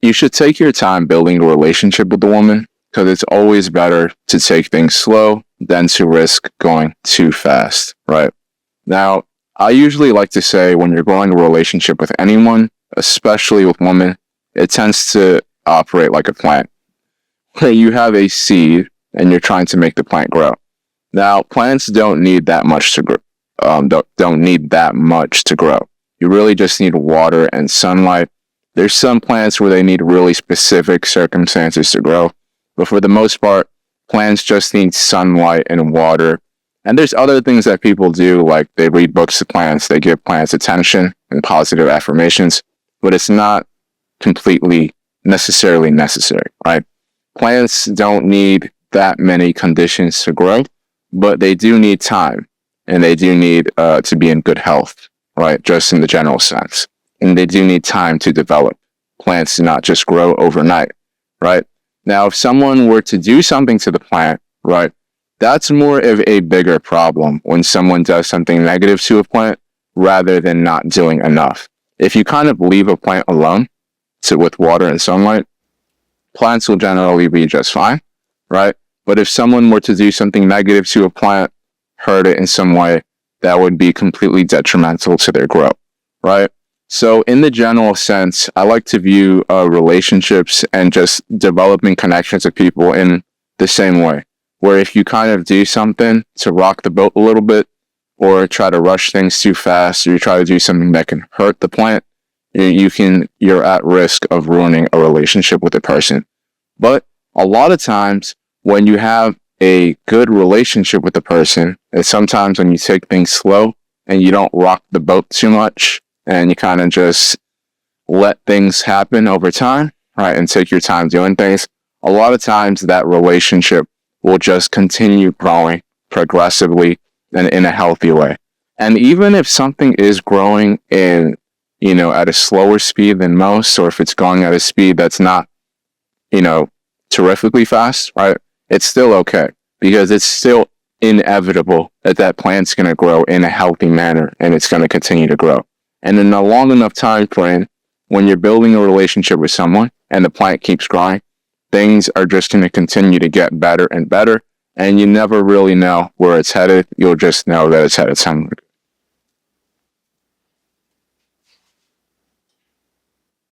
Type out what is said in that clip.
you should take your time building a relationship with the woman because it's always better to take things slow than to risk going too fast, right? Now, I usually like to say when you're growing a relationship with anyone, especially with women, it tends to operate like a plant. Where you have a seed and you're trying to make the plant grow. Now, plants don't need that much to grow. Don't need that much to grow. You really just need water and sunlight. There's some plants where they need really specific circumstances to grow, but for the most part, plants just need sunlight and water. And there's other things that people do, like they read books to plants, they give plants attention and positive affirmations, but it's not completely necessarily necessary, right? Plants don't need that many conditions to grow, but they do need time and they do need to be in good health, right? Just in the general sense. And they do need time to develop. Plants do not just grow overnight, right? Now, if someone were to do something to the plant, right, that's more of a bigger problem when someone does something negative to a plant rather than not doing enough. If you kind of leave a plant alone with water and sunlight, plants will generally be just fine, right? But if someone were to do something negative to a plant, hurt it in some way, that would be completely detrimental to their growth, right? So in the general sense, I like to view relationships and just developing connections with people in the same way, where if you kind of do something to rock the boat a little bit or try to rush things too fast or you try to do something that can hurt the plant, you're at risk of ruining a relationship with a person. But a lot of times when you have a good relationship with a person, and sometimes when you take things slow and you don't rock the boat too much and you kind of just let things happen over time, right, and take your time doing things, a lot of times that relationship will just continue growing progressively and in a healthy way. And even if something is growing at a slower speed than most, or if it's going at a speed that's not, terrifically fast, right? It's still okay because it's still inevitable that plant's going to grow in a healthy manner and it's going to continue to grow. And in a long enough time frame, when you're building a relationship with someone and the plant keeps growing, things are just going to continue to get better and better. And you never really know where it's headed. You'll just know that it's headed somewhere.